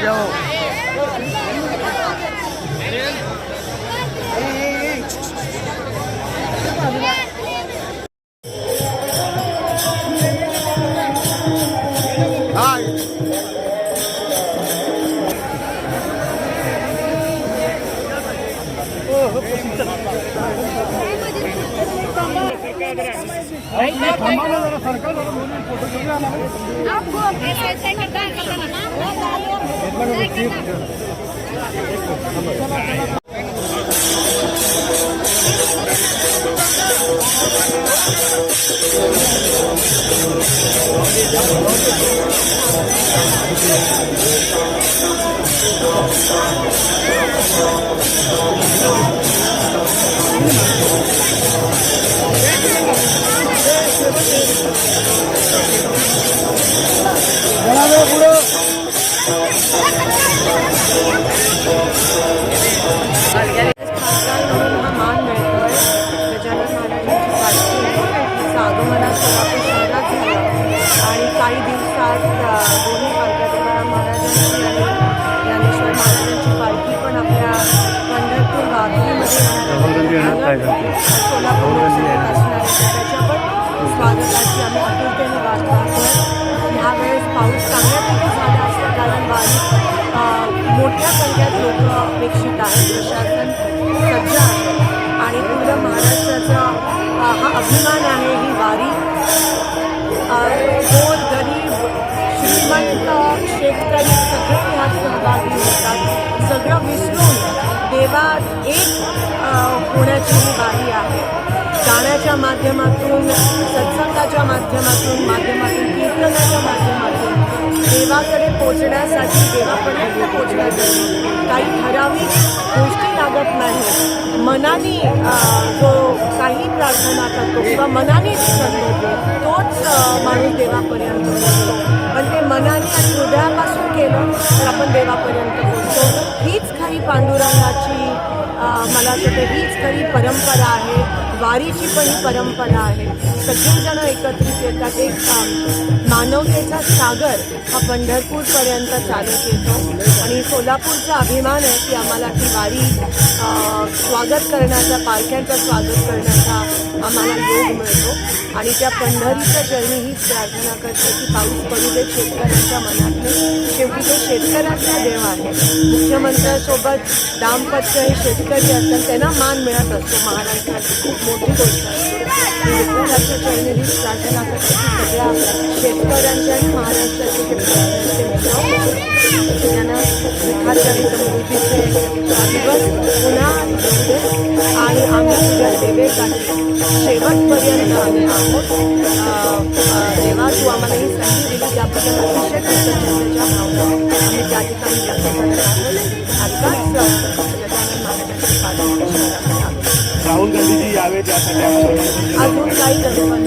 जाओ. काही दिवसात दोन्ही पालख्या तुकाराम महाराजांची आणि ज्ञानेश्वर महाराजांची पालखी पण आपल्या पंढरपूर वाघरीमध्ये सोलापूर असणार आहे. त्याच्या पण स्वागताची आम्ही आतुरतेने वाट पाहतोय. ह्यावेळेस पाऊस चांगल्यापैकी झाला असल्या कारण वारी मोठ्या संख्येत लोक अपेक्षित आहेत. प्रशासन सज्ज आहे आणि पूर्ण महाराष्ट्राचा हा अभिमान आहे ही वारी. गोर गरीब श्रीमंत शेतकरी सगळे ह्यात सहभागी होतात. सगळं विसरून देवात एक होण्याची ही वारी आहे. गाण्याच्या माध्यमातून सत्संगाच्या माध्यमातून कीर्तनाच्या माध्यमातून देवाकडे पोचण्यासाठी देवापर्यंत पोचण्यासाठी काही ठराविक गोष्टी लागत नाही. मनाने जो काही प्रार्थना करतो किंवा मनाने करतो तोच माणूस देवापर्यंत पोचतो. पण ते मनाने आणि हृदयापासून केलं तर आपण देवापर्यंत पोचतो. हीच खरी पांडुरंगाची मला वाटतं हीच खरी परंपरा आहे. वारीची पण ही परंपरा आहे. सगळेजण एकत्रित येतात. एक मानवतेचा सागर हा पंढरपूरपर्यंत चालत येतो आणि सोलापूरचा अभिमान आहे की आम्हाला ती वारी स्वागत करण्याचा, पालख्यांचं स्वागत करण्याचा आम्हाला योग मिळतो. आणि त्या पंढरीच्या चरणी हीच प्रार्थना करते की पाऊस पडू दे शेतकऱ्यांच्या मनातले. शेवटी ते शेतकऱ्यांचा देव आहे. मुख्यमंत्र्यांसोबत दाम्पत्य हे शेतकरी असतात, त्यांना मान मिळत असतो. महाराष्ट्राची खूप मोठी गोष्ट असते. विठ्ठलाच्या चरणी हीच प्रार्थना करते की सगळ्या शेतकऱ्यांच्या आणि महाराष्ट्राचे जे त्यांना विठ्ठलाच्या समृद्धीचे दिवस पुन्हा येऊ दे आणि आम्ही तुझ्या सेवेसाठी शेवटपर्यंत आम्ही आहोत. देवा तू आम्हाला ही संधी दिली त्याबद्दल अतिशय कृतज्ञतेच्या भावना आम्ही त्या ठिकाणी व्यक्त करत आहोत. आत्ताच गजानन महाराजांची पादस्पर्श राहुल गांधीजी यावेत यासाठी अजून काही कल्पना